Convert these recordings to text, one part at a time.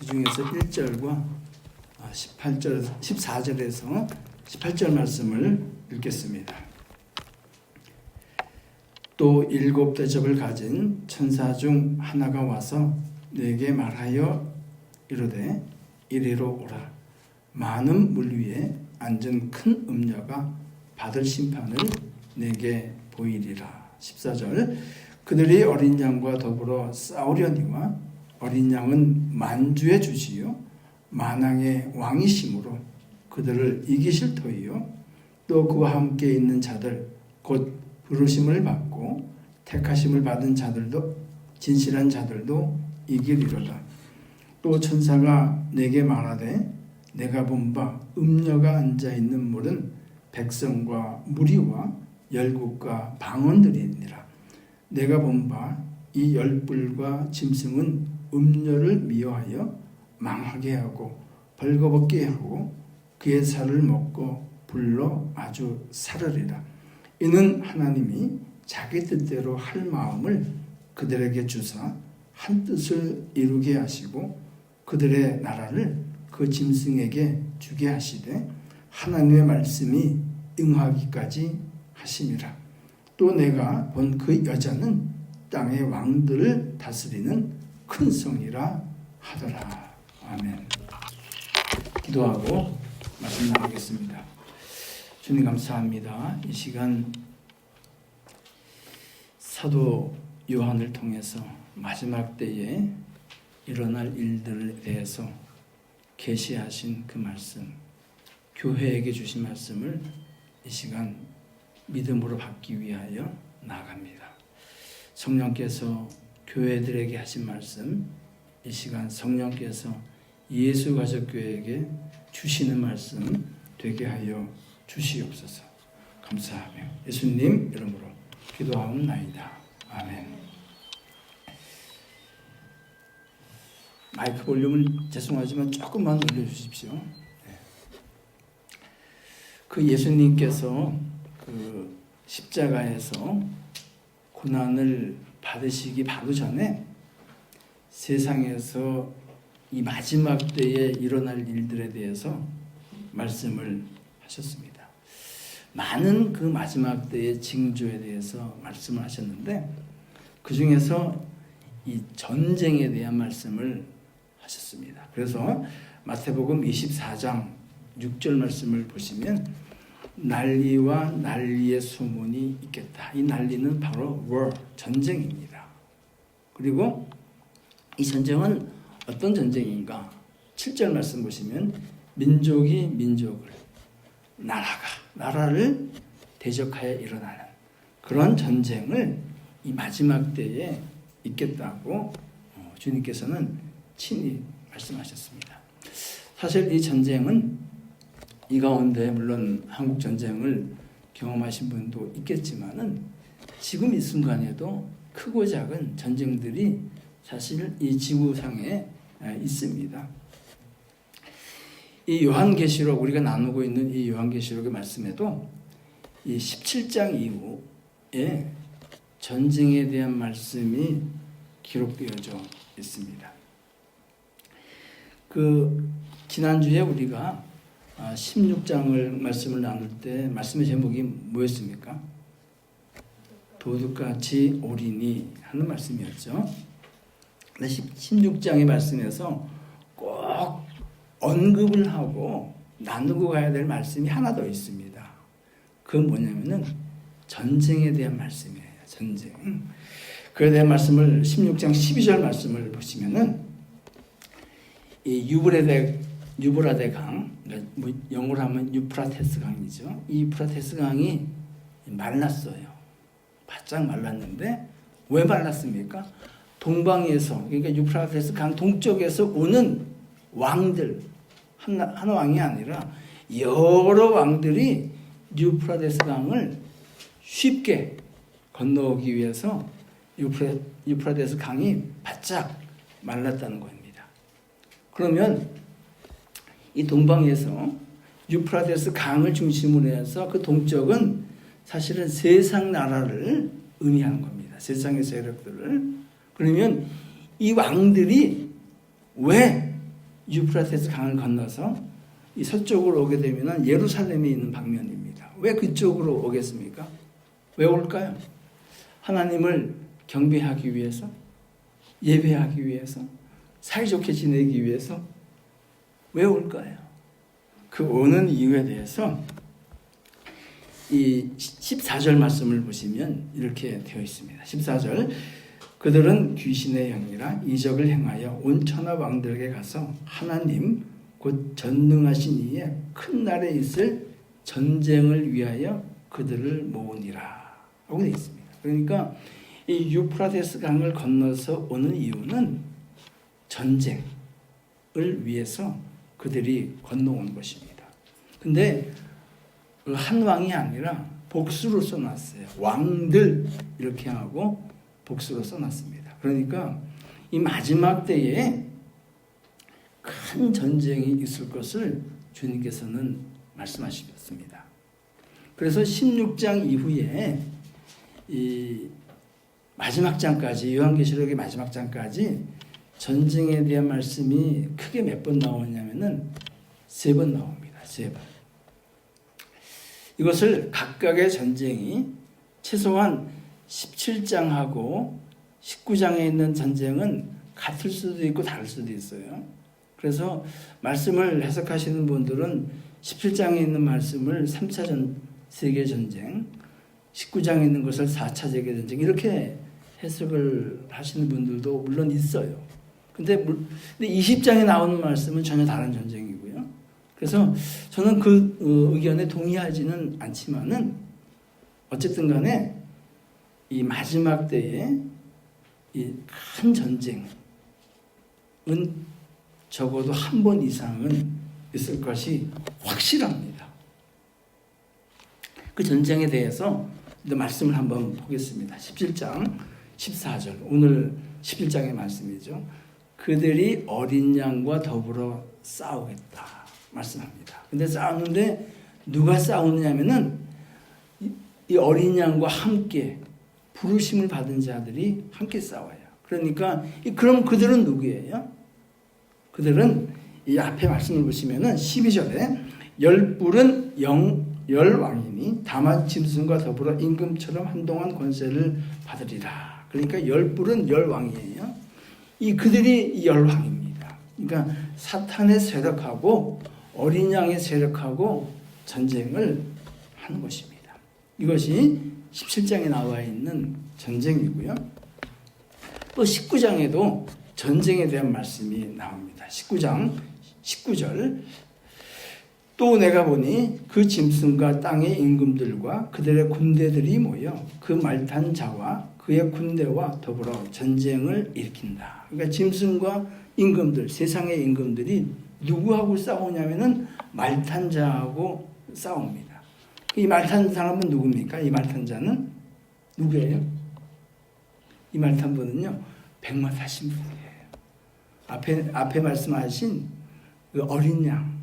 그 중에서 1절과 14절에서 18절 말씀을 읽겠습니다. 또 7 대접을 가진 천사 중 하나가 와서 내게 말하여 이르되 이리로 오라. 많은 물 위에 앉은 큰 음녀가 받을 심판을 내게 보이리라. 14절 그들이 어린 양과 더불어 싸우려니와 어린 양은 만주의 주시요 만왕의 왕이심으로 그들을 이기실 터이요 또 그와 함께 있는 자들 곧 부르심을 받고 택하심을 받은 자들도 진실한 자들도 이기리로다. 또 천사가 내게 말하되 내가 본 바 음녀가 앉아있는 물은 백성과 무리와 열국과 방언들이니라. 내가 본 바 이 열불과 짐승은 음녀를 미워하여 망하게 하고 벌거벗게 하고 그의 살을 먹고 불로 아주 사르리라. 이는 하나님이 자기 뜻대로 할 마음을 그들에게 주사 한 뜻을 이루게 하시고 그들의 나라를 그 짐승에게 주게 하시되 하나님의 말씀이 응하기까지 하심이라. 또 내가 본 그 여자는 땅의 왕들을 다스리는 큰 성이라 하더라. 아멘. 기도하고 말씀 나누겠습니다. 주님 감사합니다. 이 시간 사도 요한을 통해서 마지막 때에 일어날 일들에 대해서 계시하신 그 말씀, 교회에게 주신 말씀을 이 시간 믿음으로 받기 위하여 나아갑니다. 성령께서 교회들에게 하신 말씀, 이 시간 성령께서 예수가족교회에게 주시는 말씀 되게 하여 주시옵소서. 감사하며 예수님 이름으로 기도하옵나이다. 아멘. 마이크 볼륨을 죄송하지만 조금만 올려주십시오. 네. 그 예수님께서 그 십자가에서 고난을 받으시기 바로 전에 세상에서 이 마지막 때에 일어날 일들에 대해서 말씀을 하셨습니다. 많은 그 마지막 때의 징조에 대해서 말씀을 하셨는데 그 중에서 이 전쟁에 대한 말씀을 하셨습니다. 그래서 마태복음 24장 6절 말씀을 보시면 난리와 난리의 소문이 있겠다. 이 난리는 바로 war, 전쟁입니다. 그리고 이 전쟁은 어떤 전쟁인가? 7절 말씀 보시면 민족이 민족을, 나라가 나라를 대적하여 일어나는 그런 전쟁을 이 마지막 때에 있겠다고 주님께서는 친히 말씀하셨습니다. 사실 이 전쟁은 이 가운데 물론 한국 전쟁을 경험하신 분도 있겠지만은 지금 이 순간에도 크고 작은 전쟁들이 사실 이 지구상에 있습니다. 이 요한계시록 우리가 나누고 있는 이 요한계시록의 말씀에도 이 17장 이후에 전쟁에 대한 말씀이 기록되어져 있습니다. 그 지난주에 우리가 16장을 말씀을 나눌 때 말씀의 제목이 뭐였습니까? 도둑같이 오리니 하는 말씀이었죠. 16장의 말씀에서 꼭 언급을 하고 나누고 가야 될 말씀이 하나 더 있습니다. 그건 뭐냐면은 전쟁에 대한 말씀이에요. 전쟁. 그에 대한 말씀을 16장 12절 말씀을 보시면은 이 유브라데 강, 그러니까 영어로 하면 유프라테스 강이죠. 이 유프라테스 강이 말랐어요. 바짝 말랐는데 왜 말랐습니까? 동방에서, 그러니까 유프라테스 강 동쪽에서 오는 왕들, 한 왕이 아니라 여러 왕들이 유프라테스 강을 쉽게 건너오기 위해서 유프라테스 강이 바짝 말랐다는 겁니다. 그러면 이 동방에서 유프라테스 강을 중심으로 해서 그 동쪽은 사실은 세상 나라를 의미하는 겁니다. 세상의 세력들을. 그러면 이 왕들이 왜 유프라테스 강을 건너서 이 서쪽으로 오게 되면 예루살렘에 있는 방면입니다. 왜 그쪽으로 오겠습니까? 왜 올까요? 하나님을 경배하기 위해서, 예배하기 위해서, 사이좋게 지내기 위해서 왜 올까요? 그 오는 이유에 대해서 이 14절 말씀을 보시면 이렇게 되어 있습니다. 14절, 그들은 귀신의 영이라 이적을 행하여 온 천하 왕들에게 가서 하나님 곧 전능하신 이의 큰 날에 있을 전쟁을 위하여 그들을 모으니라 하고 되어 있습니다. 그러니까 이 유프라테스 강을 건너서 오는 이유는 전쟁을 위해서 그들이 건너온 것입니다. 근데 한 왕이 아니라 복수로 써놨어요. 왕들 이렇게 하고 복수로 써놨습니다. 그러니까 이 마지막 때에 큰 전쟁이 있을 것을 주님께서는 말씀하셨습니다. 그래서 16장 이후에 이 마지막 장까지, 요한계시록의 마지막 장까지 전쟁에 대한 말씀이 크게 몇 번 나오냐면은 3번 나옵니다. 3번. 이것을 각각의 전쟁이 최소한 17장하고 19장에 있는 전쟁은 같을 수도 있고 다를 수도 있어요. 그래서 말씀을 해석하시는 분들은 17장에 있는 말씀을 3차 세계전쟁, 19장에 있는 것을 4차 세계전쟁 이렇게 해석을 하시는 분들도 물론 있어요. 근데 20장에 나오는 말씀은 전혀 다른 전쟁이고요. 그래서 저는 그 의견에 동의하지는 않지만은 어쨌든 간에 이 마지막 때에 이 큰 전쟁은 적어도 한 번 이상은 있을 것이 확실합니다. 그 전쟁에 대해서 말씀을 한번 보겠습니다. 17장 14절, 오늘 11장의 말씀이죠. 그들이 어린 양과 더불어 싸우겠다 말씀합니다. 근데 싸우는데 누가 싸우느냐면은 이 어린 양과 함께 부르심을 받은 자들이 함께 싸워요. 그러니까 그럼 그들은 누구예요? 그들은 이 앞에 말씀을 보시면은 12절에 열불은 열왕이니 다만 짐승과 더불어 임금처럼 한동안 권세를 받으리라. 그러니까 열불은 열왕이에요. 그들이 열왕입니다. 그러니까 사탄의 세력하고 어린 양의 세력하고 전쟁을 하는 것입니다. 이것이 17장에 나와 있는 전쟁이고요. 또 19장에도 전쟁에 대한 말씀이 나옵니다. 19장 19절, 또 내가 보니 그 짐승과 땅의 임금들과 그들의 군대들이 모여 그 말탄 자와 그의 군대와 더불어 전쟁을 일으킨다. 그러니까 짐승과 임금들, 세상의 임금들이 누구하고 싸우냐면은 말탄 자하고 싸웁니다. 이 말탄 사람은 누굽니까? 이 말탄 자는 누구예요? 이 말탄 분은요, 백마 타신 분이에요. 앞에 말씀하신 그 어린 양.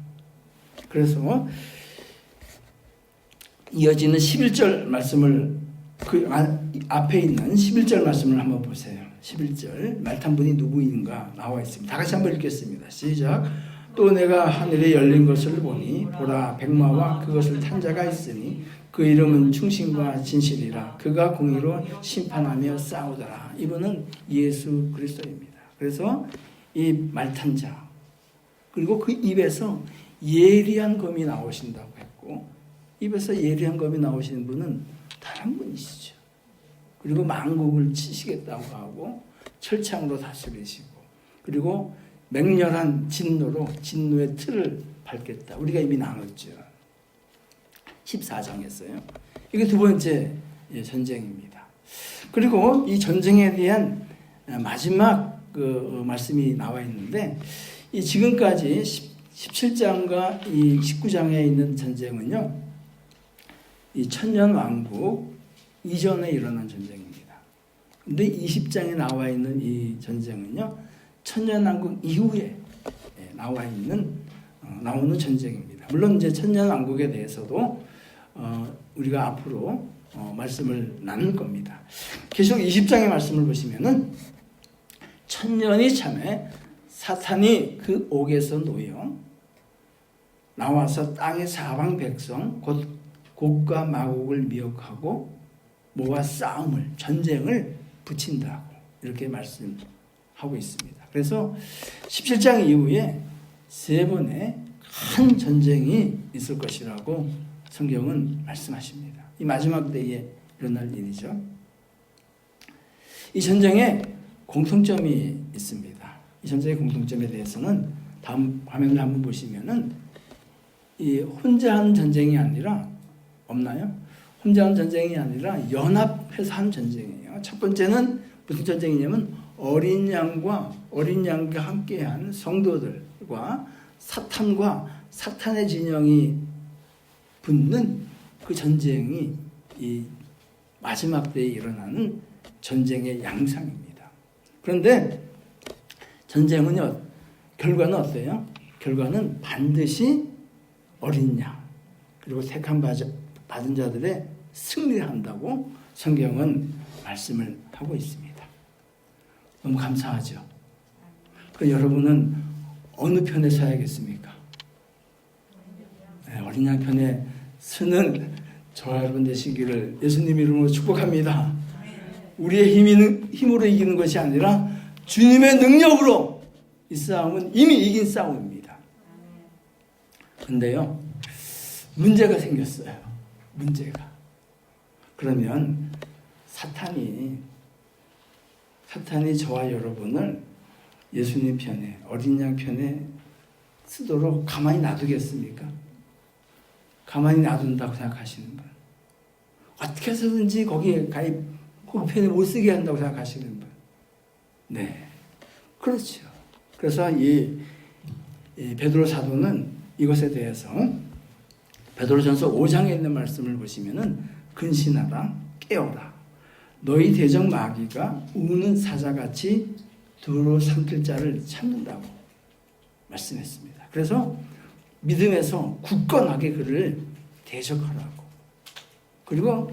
그래서 이어지는 11절 말씀을 그 앞에 있는 11절 말씀을 한번 보세요. 11절 말탄분이 누구인가 나와 있습니다. 다 같이 한번 읽겠습니다. 시작. 또 내가 하늘에 열린 것을 보니 보라 백마와 그것을 탄 자가 있으니 그 이름은 충신과 진실이라. 그가 공의로 심판하며 싸우더라. 이분은 예수 그리스도입니다. 그래서 이 말탄 자, 그리고 그 입에서 예리한 검이 나오신다고 했고, 입에서 예리한 검이 나오시는 분은 다른 분이시죠. 그리고 만국을 치시겠다고 하고 철창으로 다스리시고, 그리고 맹렬한 진노로 진노의 틀을 밟겠다. 우리가 이미 나눴죠. 14장에서요. 이게 두 번째 전쟁입니다. 그리고 이 전쟁에 대한 마지막 그 말씀이 나와 있는데, 이 지금까지 17장과 이 19장에 있는 전쟁은요, 이 천년 왕국 이전에 일어난 전쟁입니다. 근데 20장에 나와 있는 이 전쟁은요, 천년 왕국 이후에 나오는 전쟁입니다. 물론 이제 천년 왕국에 대해서도 우리가 앞으로 말씀을 나눌 겁니다. 계속 20장의 말씀을 보시면은 천년이 참에 사탄이 그 옥에서 놓여 나와서 땅의 사방 백성 곧 곡과 마곡을 미혹하고 뭐와 싸움을 전쟁을 붙인다고 이렇게 말씀하고 있습니다. 그래서 17장 이후에 3번의 큰 전쟁이 있을 것이라고 성경은 말씀하십니다. 이 마지막 때에 일어날 일이죠. 이 전쟁에 공통점이 있습니다. 이 전쟁의 공통점에 대해서는 다음 화면을 한번 보시면은 이 혼자 하는 전쟁이 아니라 없나요? 혼자 하는 전쟁이 아니라 연합해서 하는 전쟁이에요. 첫 번째는 무슨 전쟁이냐면 어린 양과 함께한 성도들과 사탄과 사탄의 진영이 붙는 그 전쟁이 이 마지막 때에 일어나는 전쟁의 양상입니다. 그런데 전쟁은요, 결과는 어때요? 결과는 반드시 어린 양 그리고 택함 받은 자들의 승리를 한다고 성경은 말씀을 하고 있습니다. 너무 감사하죠. 그 여러분은 어느 편에 서야겠습니까? 네, 어린 양 편에 서는 저와 여러분 되시기를 예수님 이름으로 축복합니다. 우리의 힘으로 이기는 것이 아니라 주님의 능력으로 이 싸움은 이미 이긴 싸움입니다. 근데요, 문제가 생겼어요. 문제가. 그러면 사탄이 저와 여러분을 예수님 편에, 어린 양 편에 쓰도록 가만히 놔두겠습니까? 가만히 놔둔다고 생각하시는 분. 어떻게 해서든지 거기에 그 편에 못 쓰게 한다고 생각하시는 분. 네. 그렇죠. 그래서 이 베드로 사도는 이것에 대해서 베드로전서 5장에 있는 말씀을 보시면은 근신하라, 깨어라. 너희 대적 마귀가 우는 사자같이 두루 삼킬 자를 찾는다고 말씀했습니다. 그래서 믿음에서 굳건하게 그를 대적하라고. 그리고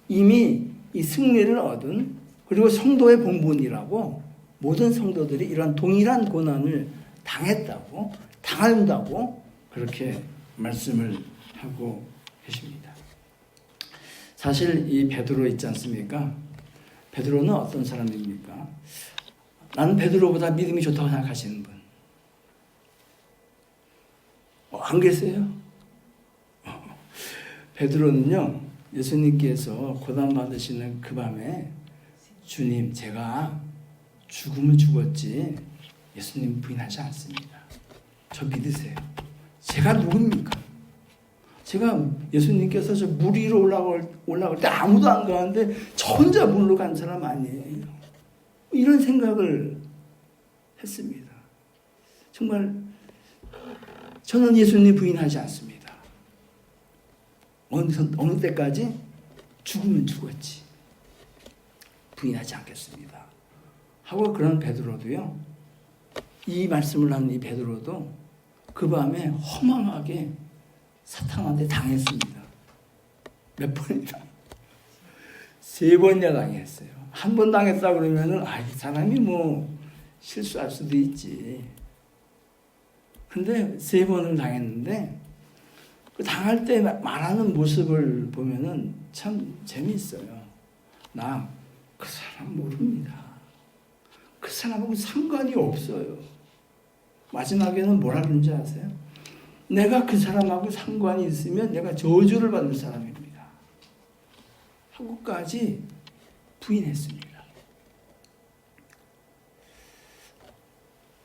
이미 이 승리를 얻은 그리고 성도의 본분이라고 모든 성도들이 이런 동일한 고난을 당한다고 그렇게 말씀을 하고 계십니다. 사실 이 베드로 있지 않습니까? 베드로는 어떤 사람입니까? 나는 베드로보다 믿음이 좋다고 생각하시는 분. 안 계세요? 베드로는요, 예수님께서 고난받으시는 그 밤에 주님, 제가 죽음을 죽었지 예수님 부인하지 않습니다. 저 믿으세요. 제가 누굽니까? 제가 예수님께서 저 물 위로 올라갈 때 아무도 안 가는데 저 혼자 물로 간 사람 아니에요. 이런 생각을 했습니다. 정말 저는 예수님 부인하지 않습니다. 어느 때까지 죽으면 죽었지 부인하지 않겠습니다. 하고 그런 베드로도요, 이 말씀을 한 이 베드로도 그 밤에 허망하게 사탄한테 당했습니다. 몇 번이나? 3번이나 당했어요. 한 번 당했다 그러면은 이 사람이 뭐 실수할 수도 있지. 근데 3번을 당했는데 그 당할 때 말하는 모습을 보면은 참 재미있어요. 나 그 사람 모릅니다. 그 사람하고 상관이 없어요. 마지막에는 뭐라 그런지 아세요? 내가 그 사람하고 상관이 있으면 내가 저주를 받을 사람입니다. 하고까지 부인했습니다.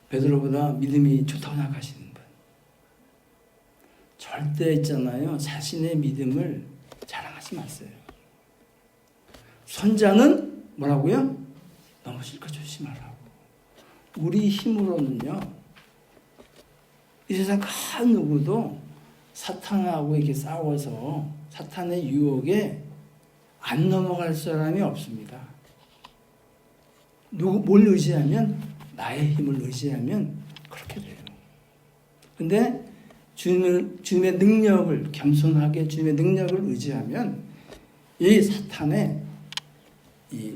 베드로보다 믿음이 좋다고 생각하시는 분. 절대 있잖아요. 자신의 믿음을 자랑하지 마세요. 선자는 뭐라고요? 넘어질 거 조심하라고. 우리 힘으로는요, 이 세상 그 누구도 사탄하고 이렇게 싸워서 사탄의 유혹에 안 넘어갈 사람이 없습니다. 뭘 의지하면? 나의 힘을 의지하면 그렇게 돼요. 근데 주님의 능력을, 겸손하게 주님의 능력을 의지하면 이 사탄의 이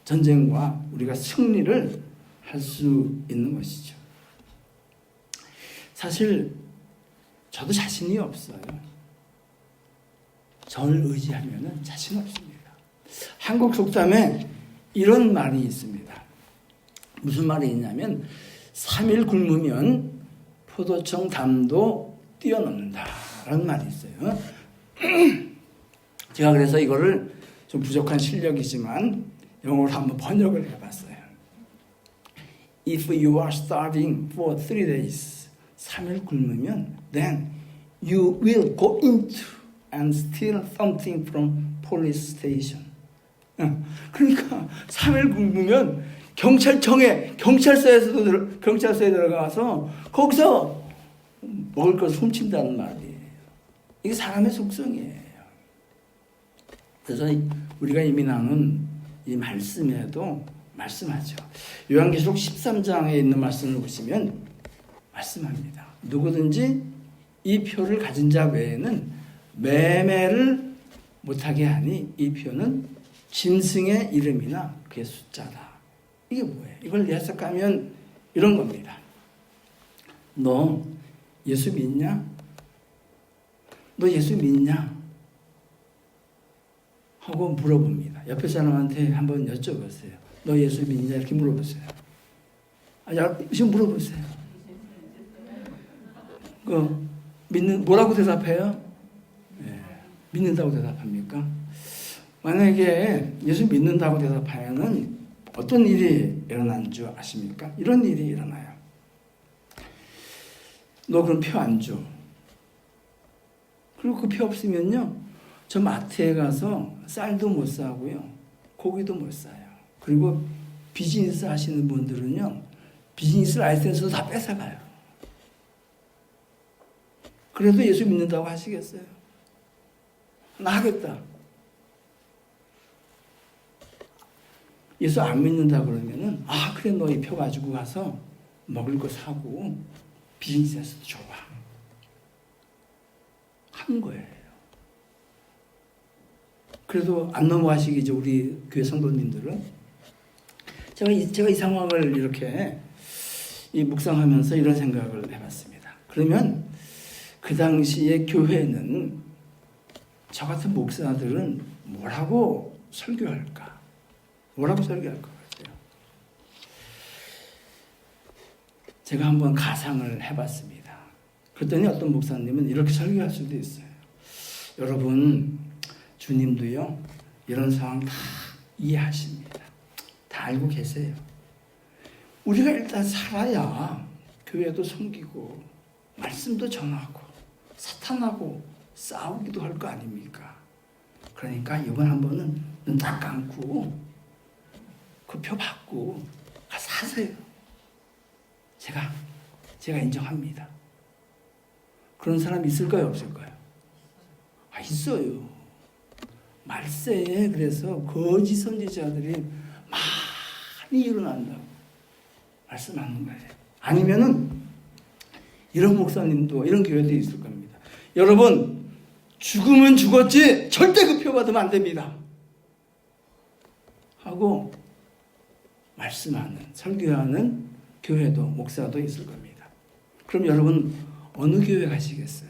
전쟁과 우리가 승리를 할 수 있는 것이죠. 사실 저도 자신이 없어요. 저를 의지하면 자신 없습니다. 한국 속담에 이런 말이 있습니다. 무슨 말이 있냐면 3일 굶으면 포도청 담도 뛰어넘는다 라는 말이 있어요. 제가 그래서 이거를 좀 부족한 실력이지만 영어로 한번 번역을 해봤어요. If you are starving for 3 days, 3일 굶으면 then you will go into and steal something from police station. 그러니까 3일 굶으면 경찰서에 들어가서 거기서 먹을 것을 훔친다는 말이에요. 이게 사람의 속성이에요. 그래서 우리가 이미 나눈 이 말씀에도 말씀하죠. 요한계시록 13장에 있는 말씀을 보시면 말씀합니다. 누구든지 이 표를 가진 자 외에는 매매를 못하게 하니 이 표는 짐승의 이름이나 그의 숫자다. 이게 뭐예요? 이걸 해석하면 이런 겁니다. 너 예수 믿냐? 너 예수 믿냐? 하고 물어봅니다. 옆에 사람한테 한번 여쭤보세요. 너 예수 믿냐? 이렇게 물어보세요. 지금 물어보세요. 뭐라고 대답해요? 네, 믿는다고 대답합니까? 만약에 예수 믿는다고 대답하면은 어떤 일이 일어난 줄 아십니까? 이런 일이 일어나요. 너 그럼 표 안 줘. 그리고 그 표 없으면요, 저 마트에 가서 쌀도 못 사고요, 고기도 못 사요. 그리고 비즈니스 하시는 분들은요, 비즈니스 라이센스도 다 뺏어가요. 그래도 예수 믿는다고 하시겠어요? 나 하겠다. 예수 안 믿는다 그러면은, 그래, 너 이 표 가지고 가서 먹을 거 사고 비즈니스에서도 줘봐 하는 거예요. 그래도 안 넘어가시겠죠, 우리 교회 성도님들은. 제가 이 상황을 이렇게 묵상하면서 이런 생각을 해봤습니다. 그러면 그 당시에 교회는, 저 같은 목사들은 뭐라고 설교할까? 뭐라고 설교할 것 같아요? 제가 한번 가상을 해봤습니다. 그랬더니 어떤 목사님은 이렇게 설교할 수도 있어요. 여러분, 주님도요, 이런 상황 다 이해하십니다. 다 알고 계세요. 우리가 일단 살아야 교회도 섬기고 말씀도 전하고 사탄하고 싸우기도 할 거 아닙니까? 그러니까 이번 한 번은 눈 딱 감고 그 표 받고 가서 하세요. 제가 인정합니다. 그런 사람 있을까요, 없을까요? 있어요. 말세에 그래서 거짓 선지자들이 많이 일어난다고 말씀하는 거예요. 아니면은 이런 목사님도, 이런 교회도 있을 겁니다. 여러분, 죽으면 죽었지 절대 그 표 받으면 안 됩니다 하고 말씀하는, 설교하는 교회도, 목사도 있을 겁니다. 그럼 여러분, 어느 교회 가시겠어요?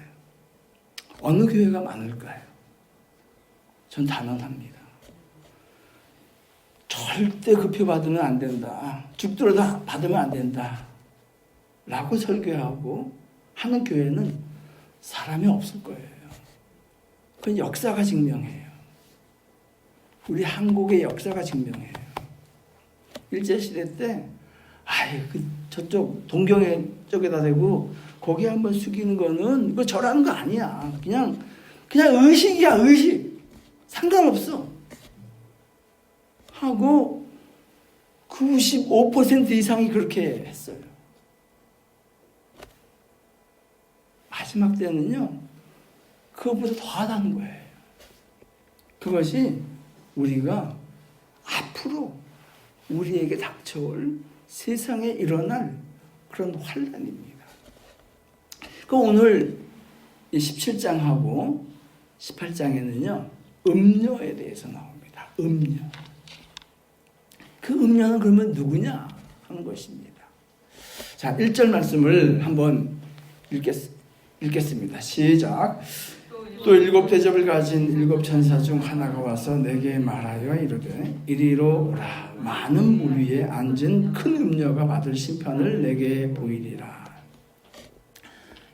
어느 교회가 많을까요? 전 단언합니다. 절대 그 표 받으면 안 된다, 죽더라도 받으면 안 된다 라고 설교하고 하는 교회는 사람이 없을 거예요. 그건 역사가 증명해요. 우리 한국의 역사가 증명해요. 일제시대 때 저쪽 동경에 쪽에다 대고 고개 한번 숙이는 거는 그거 절하는 거 아니야. 그냥 의식이야, 의식. 상관없어 하고 95% 이상이 그렇게 했어요. 마지막 때는요, 그것보다 더 하다는 거예요. 그것이 우리가 앞으로 우리에게 닥쳐올 세상에 일어날 그런 환난입니다. 오늘 17장하고 18장에는요, 음료에 대해서 나옵니다. 음료. 그 음료는 그러면 누구냐 하는 것입니다. 자, 1절 말씀을 한번 읽겠습니다. 시작. 또 7 대접을 가진 7 천사 중 하나가 와서 내게 말하여 이르되 이리로 오라. 많은 물 위에 앉은 큰 음녀가 받을 심판을 내게 보이리라.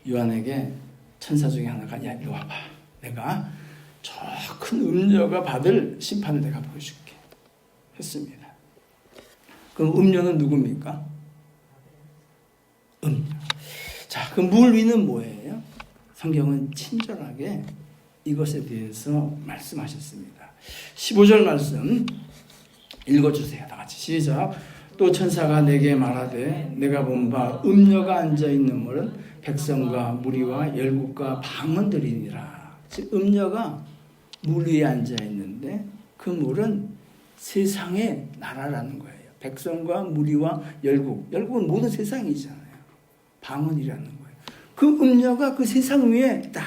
요한에게 천사 중에 하나가 야 이리 와봐. 내가 저 큰 음녀가 받을 심판을 내가 보여줄게 했습니다. 그럼 음녀는 누굽니까? 음녀. 자, 그 물 위는 뭐예요? 성경은 친절하게 이것에 대해서 말씀하셨습니다. 15절 말씀 읽어주세요. 다 같이 시작. 또 천사가 내게 말하되 내가 본 바 음녀가 앉아있는 물은 백성과 무리와 열국과 방언들이니라. 즉 음녀가 물 위에 앉아있는데 그 물은 세상의 나라라는 거예요. 백성과 무리와 열국은 모든 세상이잖아요. 방언이라는 거예요. 그 음녀가 그 세상 위에 딱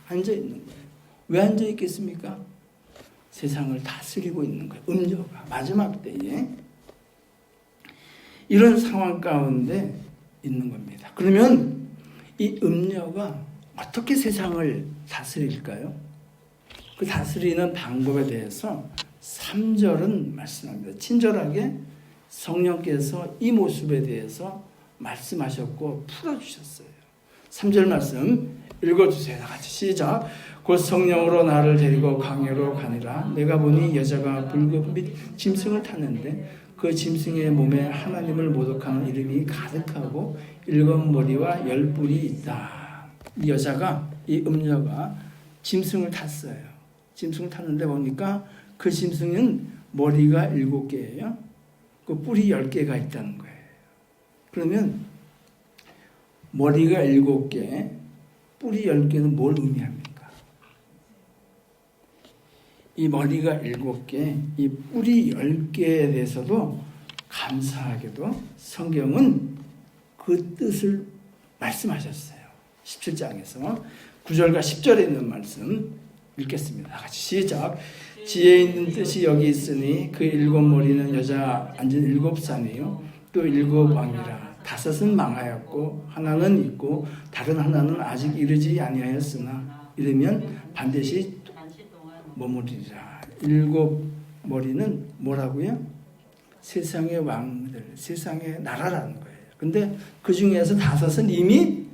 앉아있는 거예요. 왜 앉아있겠습니까? 세상을 다스리고 있는 거예요. 음녀가 마지막 때에 이런 상황 가운데 있는 겁니다. 그러면 이 음녀가 어떻게 세상을 다스릴까요? 그 다스리는 방법에 대해서 3절은 말씀합니다. 친절하게 성령께서 이 모습에 대해서 말씀하셨고 풀어주셨어요. 3절 말씀 읽어주세요. 다 같이 시작. 곧 성령으로 나를 데리고 광야로 가니라. 내가 보니 여자가 붉은 빛 짐승을 탔는데 그 짐승의 몸에 하나님을 모독하는 이름이 가득하고 7 머리와 10 뿔이 있다. 이 여자가, 이 음녀가 짐승을 탔어요. 짐승을 탔는데 보니까 그 짐승은 머리가 7개예요. 그 뿔이 10개가 있다는 거예요. 그러면 머리가 7개, 뿔이 10개는 뭘 의미합니까? 이 머리가 7개, 이 뿔이 10개에 대해서도 감사하게도 성경은 그 뜻을 말씀하셨어요. 17장에서 9절과 10절에 있는 말씀 읽겠습니다. 같이 시작. 지혜 있는 뜻이 여기 있으니 그 7 머리는 여자 앉은 7산이요 또 7 왕이라. 5은 망하였고 하나는 있고 다른 하나는 아직 이르지 아니하였으나 이르면 반드시 머무리리라. 7 머리는 뭐라고요? 세상의 왕들, 세상의 나라라는 거예요. 근데 그 중에서 5은 이미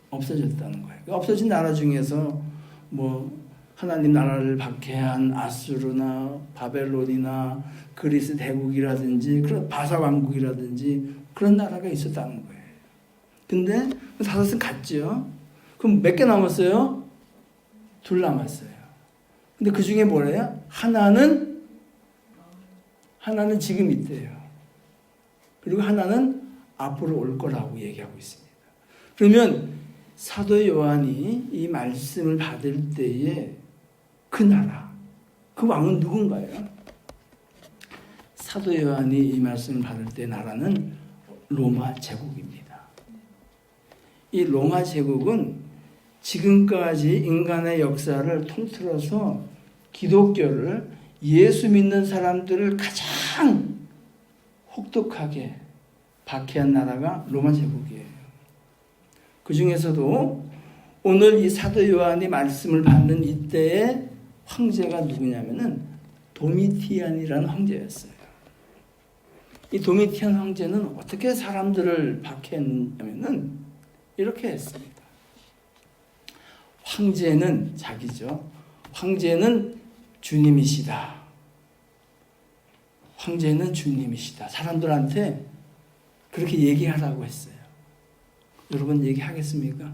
없어졌다는 거예요. 없어진 나라 중에서 뭐 하나님 나라를 박해한 아수르나 바벨론이나 그리스 대국이라든지 그런 바사 왕국이라든지 그런 나라가 있었다는 거예요. 근데 그 5은 갔죠. 그럼 몇 개 남았어요? 2 남았어요. 근데 그 중에 뭐래요? 하나는 지금 있대요. 그리고 하나는 앞으로 올 거라고 얘기하고 있습니다. 그러면 사도 요한이 이 말씀을 받을 때에 그 나라, 그 왕은 누군가요? 사도 요한이 이 말씀을 받을 때 나라는 로마 제국입니다. 이 로마 제국은 지금까지 인간의 역사를 통틀어서 기독교를 예수 믿는 사람들을 가장 혹독하게 박해한 나라가 로마 제국이에요. 그 중에서도 오늘 이 사도 요한이 말씀을 받는 이때의 황제가 누구냐면은 도미티안이라는 황제였어요. 이 도미티안 황제는 어떻게 사람들을 박해했냐면은 이렇게 했습니다. 황제는 자기죠. 황제는 주님이시다. 황제는 주님이시다. 사람들한테 그렇게 얘기하라고 했어요. 여러분 얘기하겠습니까?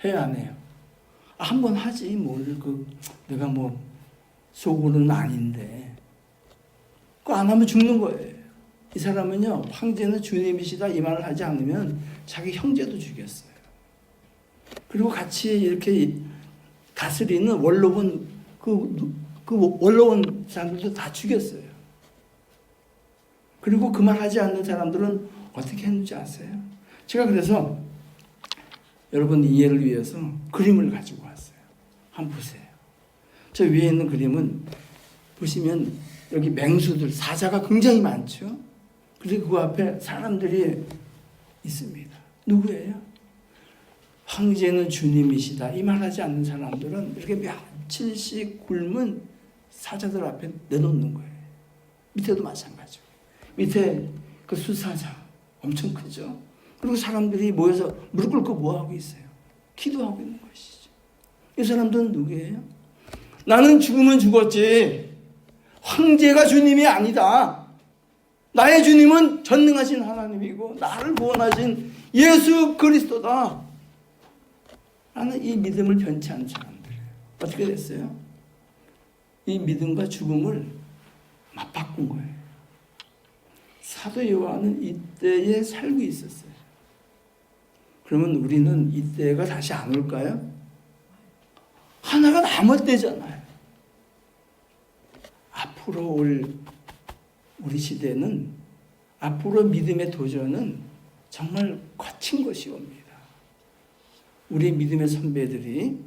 해요, 안 해요? 한번 하지. 내가 속으로는 아닌데. 그거 안 하면 죽는 거예요. 이 사람은요, 황제는 주님이시다 이 말을 하지 않으면 자기 형제도 죽였어요. 그리고 같이 이렇게 다스리는 원로원, 그 원로원 사람들도 다 죽였어요. 그리고 그 말 하지 않는 사람들은 어떻게 했는지 아세요? 제가 그래서 여러분 이해를 위해서 그림을 가지고 왔어요. 한번 보세요. 저 위에 있는 그림은 보시면 여기 맹수들, 사자가 굉장히 많죠. 그리고 그 앞에 사람들이 있습니다. 누구예요? 황제는 주님이시다 이 말하지 않는 사람들은 이렇게 며칠씩 굶은 사자들 앞에 내놓는 거예요. 밑에도 마찬가지고. 밑에 그 수사자 엄청 크죠. 그리고 사람들이 모여서 무릎 꿇고 뭐하고 있어요? 기도하고 있는 것이죠. 이 사람들은 누구예요? 나는 죽으면 죽었지 황제가 주님이 아니다. 나의 주님은 전능하신 하나님이고 나를 구원하신 예수 그리스도다. 라는 이 믿음을 변치 않은 사람들. 어떻게 됐어요? 이 믿음과 죽음을 맞바꾼 거예요. 사도 요한은 이때에 살고 있었어요. 그러면 우리는 이때가 다시 안 올까요? 하나가 남았대잖아요. 앞으로 올 우리 시대는, 앞으로 믿음의 도전은 정말 거친 것이 옵니다. 우리 믿음의 선배들이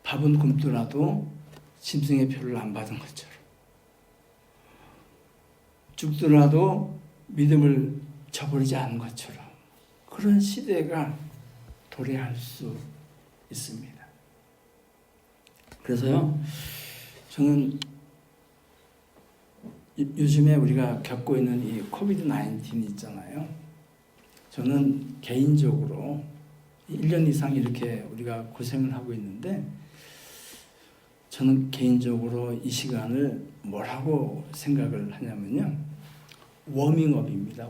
밥은 굶더라도 짐승의 표를 안 받은 것처럼, 죽더라도 믿음을 저버리지 않은 것처럼 그런 시대가 도래할 수 있습니다. 그래서요, 저는 요즘에 우리가 겪고 있는 이 코비드-19 있잖아요. 저는 개인적으로 1년 이상 이렇게 우리가 고생을 하고 있는데, 저는 개인적으로 이 시간을 뭐라고 생각을 하냐면요, 워밍업입니다.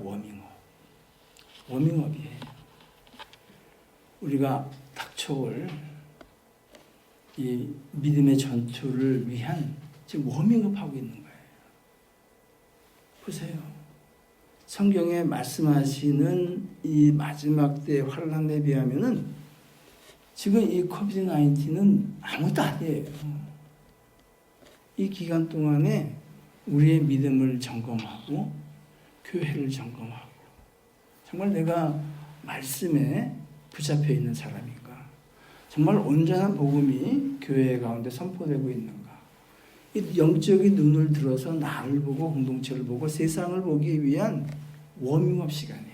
워밍업이에요. 우리가 닥쳐올 이 믿음의 전투를 위한 지금 워밍업하고 있는 거예요. 보세요. 성경에 말씀하시는 이 마지막 때 환란에 비하면은 지금 이 코비드-19는 아무것도 아니에요. 이 기간 동안에 우리의 믿음을 점검하고 교회를 점검하고, 정말 내가 말씀에 붙잡혀 있는 사람인가, 정말 온전한 복음이 교회 가운데 선포되고 있는가, 이 영적인 눈을 들어서 나를 보고 공동체를 보고 세상을 보기 위한 워밍업 시간이에요.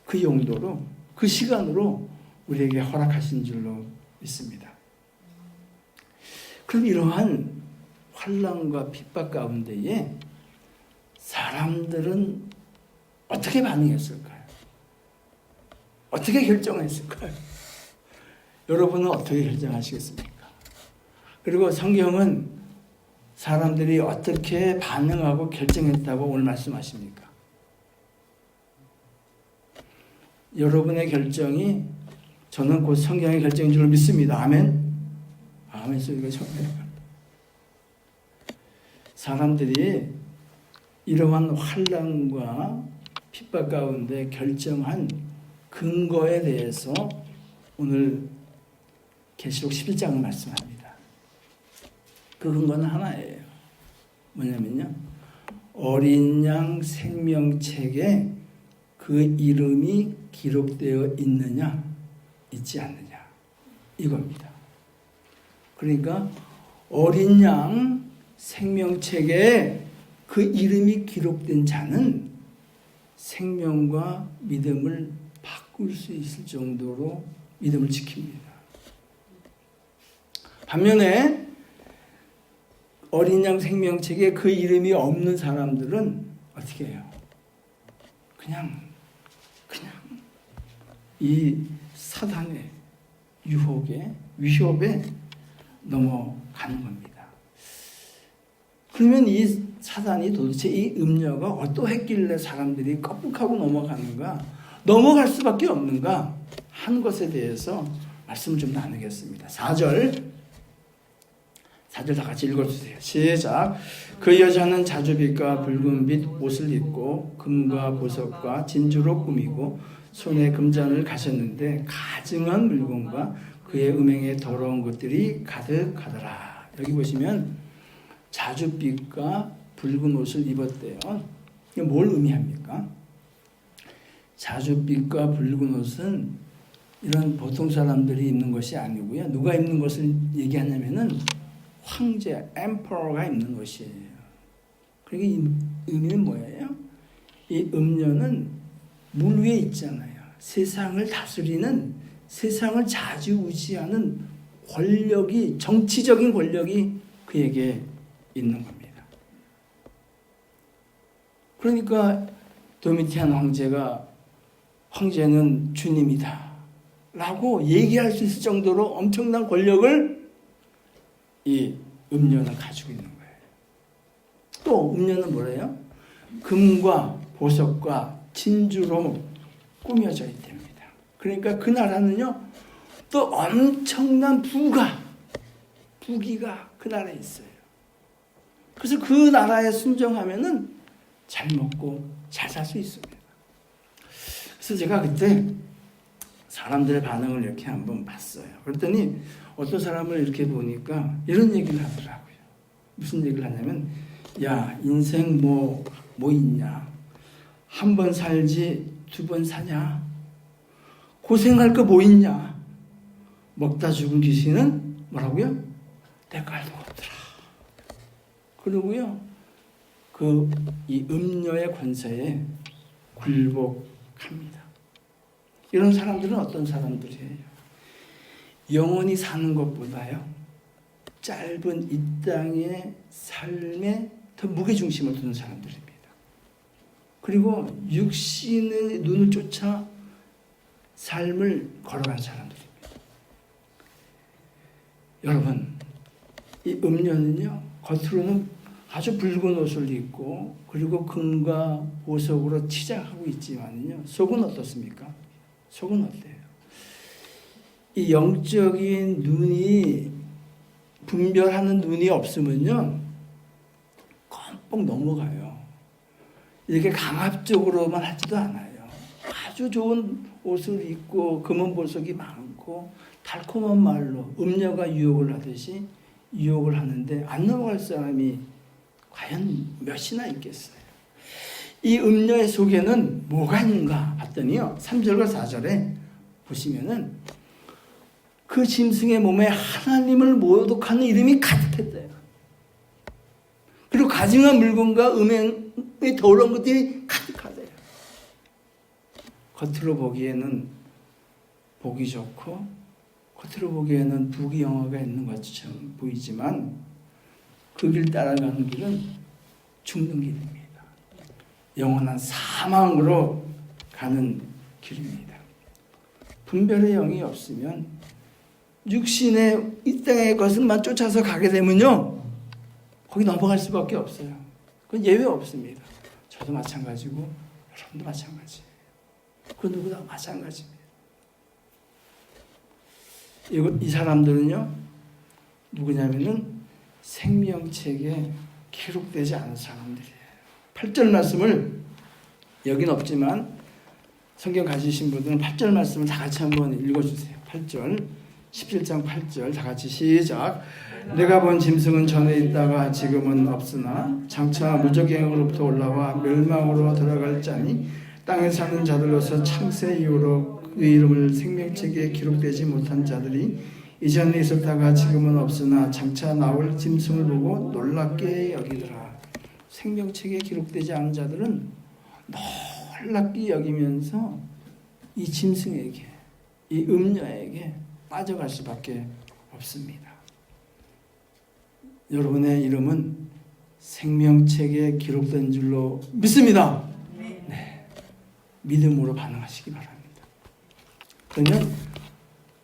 그 용도로, 그 시간으로 우리에게 허락하신 줄로 믿습니다. 그럼 이러한 환난과 핍박 가운데에 사람들은 어떻게 반응했을까요? 어떻게 결정했을까요? 여러분은 어떻게 결정하시겠습니까? 그리고 성경은 사람들이 어떻게 반응하고 결정했다고 오늘 말씀하십니까? 여러분의 결정이 저는 곧 성경의 결정인 줄 믿습니다. 아멘? 아멘 소리가 좋네요. 사람들이 이러한 환난과 핍박 가운데 결정한 근거에 대해서 오늘 계시록 11장을 말씀합니다. 그 근거는 하나예요. 뭐냐면요, 어린 양 생명책에 그 이름이 기록되어 있느냐 있지 않느냐 이겁니다. 그러니까 어린 양 생명책에 그 이름이 기록된 자는 생명과 믿음을 바꿀 수 있을 정도로 믿음을 지킵니다. 반면에 어린 양 생명책에 그 이름이 없는 사람들은 어떻게 해요? 그냥 이 사단의 유혹에, 위협에 넘어가는 겁니다. 그러면 이 사단이 도대체 이 음녀가 어떠했길래 사람들이 껍국하고 넘어가는가, 넘어갈 수밖에 없는가 하는 것에 대해서 말씀을 좀 나누겠습니다. 4절 다 같이 읽어주세요. 시작. 그 여자는 자주빛과 붉은빛 옷을 입고 금과 보석과 진주로 꾸미고 손에 금잔을 가셨는데 가증한 물건과 그의 음행에 더러운 것들이 가득하더라. 여기 보시면 자주빛과 붉은 옷을 입었대요. 이게 뭘 의미합니까? 자주빛과 붉은 옷은 이런 보통 사람들이 입는 것이 아니고요. 누가 입는 것을 얘기하냐면은 황제, 엠퍼러가 입는 것이에요. 그러니까 이 의미는 뭐예요? 이 음녀는 물 위에 있잖아요. 세상을 다스리는, 세상을 좌지우지하는 권력이, 정치적인 권력이 그에게 있는 겁니다. 그러니까 도미티안 황제는 주님이다 라고 얘기할 수 있을 정도로 엄청난 권력을 이 음료는 가지고 있는 거예요. 또 음료는 뭐래요? 금과 보석과 진주로 꾸며져 있답니다. 그러니까 그 나라는요, 또 엄청난 부귀가 그 나라에 있어요. 그래서 그 나라에 순종하면은 잘 먹고 잘 살 수 있습니다. 그래서 제가 그때 사람들의 반응을 이렇게 한번 봤어요. 그랬더니 어떤 사람을 이렇게 보니까 이런 얘기를 하더라고요. 무슨 얘기를 하냐면, 야, 인생 뭐 있냐? 한 번 살지 2번 사냐? 고생할 거 뭐 있냐? 먹다 죽은 귀신은 뭐라고요? 때깔도 없더라. 그러고요, 이 음료의 권세에 굴복합니다. 이런 사람들은 어떤 사람들이에요? 영원히 사는 것보다요, 짧은 이 땅의 삶에 더 무게중심을 두는 사람들입니다. 그리고 육신의 눈을 쫓아 삶을 걸어간 사람들입니다. 여러분, 이 음료는요, 겉으로는 아주 붉은 옷을 입고 그리고 금과 보석으로 치장하고 있지만요, 속은 어떻습니까? 속은 어때요? 이 영적인 눈이, 분별하는 눈이 없으면요, 껌뻑 넘어가요. 이렇게 강압적으로만 하지도 않아요. 아주 좋은 옷을 입고 금은 보석이 많고 달콤한 말로 음료가 유혹을 하듯이 유혹을 하는데 안 넘어갈 사람이 과연 몇이나 있겠어요? 이 음료의 속에는 뭐가 있는가 봤더니요, 3절과 4절에 보시면은 그 짐승의 몸에 하나님을 모독하는 이름이 가득했대요. 그리고 가증한 물건과 음행의 더러운 것들이 가득하대요. 겉으로 보기에는 보기 좋고 겉으로 보기에는 부귀영화가 있는 것처럼 보이지만 그 길 따라가는 길은 죽는 길입니다. 영원한 사망으로 가는 길입니다. 분별의 영이 없으면 육신의 이 땅의 것을만 쫓아서 가게 되면요, 거기 넘어갈 수밖에 없어요. 그건 예외 없습니다. 저도 마찬가지고 여러분도 마찬가지예요. 그 누구나 마찬가지입니다. 이 사람들은요, 누구냐면은 생명책에 기록되지 않은 사람들이에요. 8절 말씀을, 여긴 없지만 성경 가지신 분들은 8절 말씀을 다 같이 한번 읽어주세요. 8절, 17장 8절 다 같이 시작. 내가 본 짐승은 전에 있다가 지금은 없으나 장차 무적행으로부터 올라와 멸망으로 들어갈 자니 땅에 사는 자들로서 창세 이후로 그 이름을 생명책에 기록되지 못한 자들이 이전에 있었다가 지금은 없으나 장차 나올 짐승을 보고 놀랍게 여기더라. 생명책에 기록되지 않은 자들은 놀랍게 여기면서 이 짐승에게, 이 음녀에게 빠져갈 수밖에 없습니다. 여러분의 이름은 생명책에 기록된 줄로 믿습니다. 네, 믿음으로 반응하시기 바랍니다.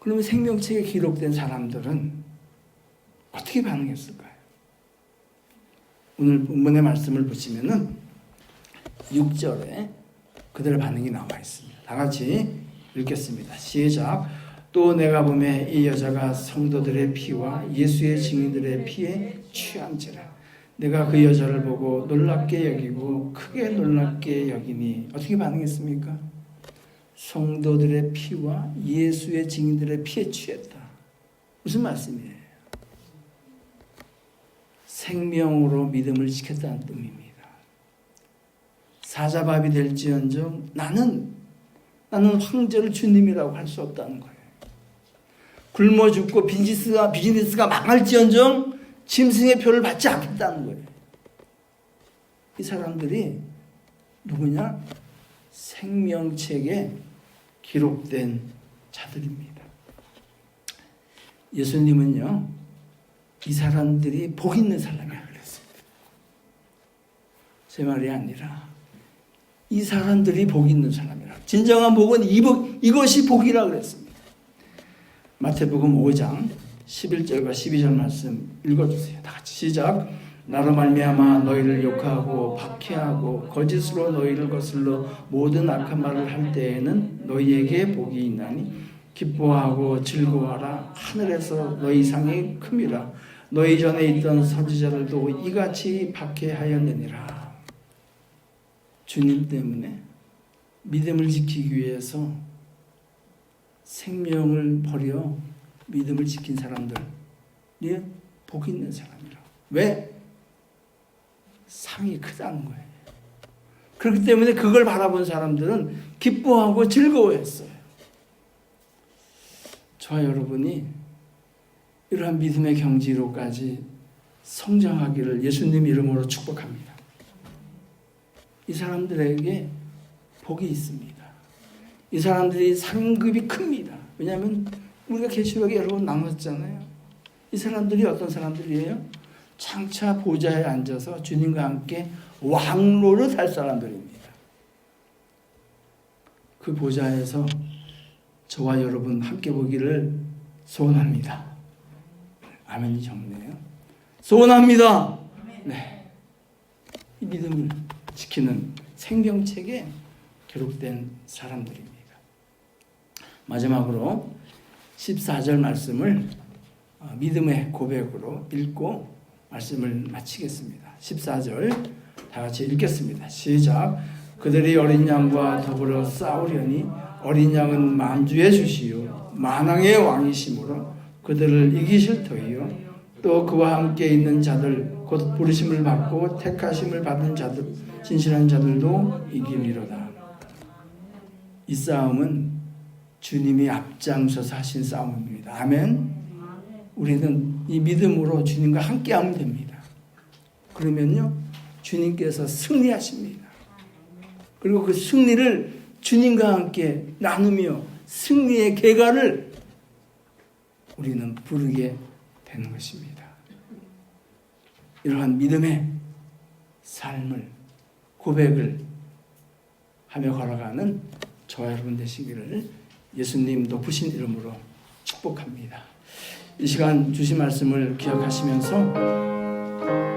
그러면 생명책에 기록된 사람들은 어떻게 반응했을까요? 오늘 본문의 말씀을 보시면은 6절에 그들의 반응이 나와 있습니다. 다 같이 읽겠습니다. 시작. 또 내가 보매 이 여자가 성도들의 피와 예수의 증인들의 피에 취한지라. 내가 그 여자를 보고 놀랍게 여기고 크게 놀랍게 여기니 어떻게 반응했습니까? 성도들의 피와 예수의 증인들의 피에 취했다. 무슨 말씀이에요? 생명으로 믿음을 지켰다는 뜻입니다. 사자밥이 될지언정 나는 황제를 주님이라고 할 수 없다는 거예요. 굶어 죽고 비즈니스가 망할지언정 짐승의 표를 받지 않겠다는 거예요. 이 사람들이 누구냐? 생명책에 기록된 자들입니다. 예수님은요, 이 사람들이 복 있는 사람이라고 그랬습니다. 제 말이 아니라 이 사람들이 복 있는 사람이라. 진정한 복은 이것이 복이라고 그랬습니다. 마태복음 5장 11절과 12절 말씀 읽어주세요. 다 같이 시작. 나로 말미암아 너희를 욕하고 박해하고 거짓으로 너희를 거슬러 모든 악한 말을 할 때에는 너희에게 복이 있나니 기뻐하고 즐거워하라. 하늘에서 너희 상이 큼이라. 너희 전에 있던 선지자들도 이같이 박해하였느니라. 주님 때문에 믿음을 지키기 위해서 생명을 버려 믿음을 지킨 사람들이 복 있는 사람이라. 왜? 상이 크다는 거예요. 그렇기 때문에 그걸 바라본 사람들은 기뻐하고 즐거워했어요. 저와 여러분이 이러한 믿음의 경지로까지 성장하기를 예수님 이름으로 축복합니다. 이 사람들에게 복이 있습니다. 이 사람들이 상급이 큽니다. 왜냐하면 우리가 계시록에 여러 번 나눴잖아요. 이 사람들이 어떤 사람들이에요? 장차 보좌에 앉아서 주님과 함께 왕노릇 할 사람들입니다. 그 보좌에서 저와 여러분 함께 보기를 소원합니다. 아멘이 적네요. 소원합니다. 네. 이 믿음을 지키는 생명책에 기록된 사람들입니다. 마지막으로 14절 말씀을 믿음의 고백으로 읽고 말씀을 마치겠습니다. 14절 다 같이 읽겠습니다. 시작. 그들이 어린 양과 더불어 싸우려니 어린 양은 만주의 주시요 만왕의 왕이시므로 그들을 이기실 터이요 또 그와 함께 있는 자들 곧 부르심을 받고 택하심을 받은 자들 진실한 자들도 이기리로다. 이 싸움은 주님이 앞장서서 하신 싸움입니다. 아멘. 우리는 이 믿음으로 주님과 함께하면 됩니다. 그러면요 주님께서 승리하십니다. 그리고 그 승리를 주님과 함께 나누며 승리의 계가를 우리는 부르게 되는 것입니다. 이러한 믿음의 삶을 고백을 하며 걸어가는 저와 여러분 되시기를 예수님 높으신 이름으로 축복합니다. 이 시간 주신 말씀을 기억하시면서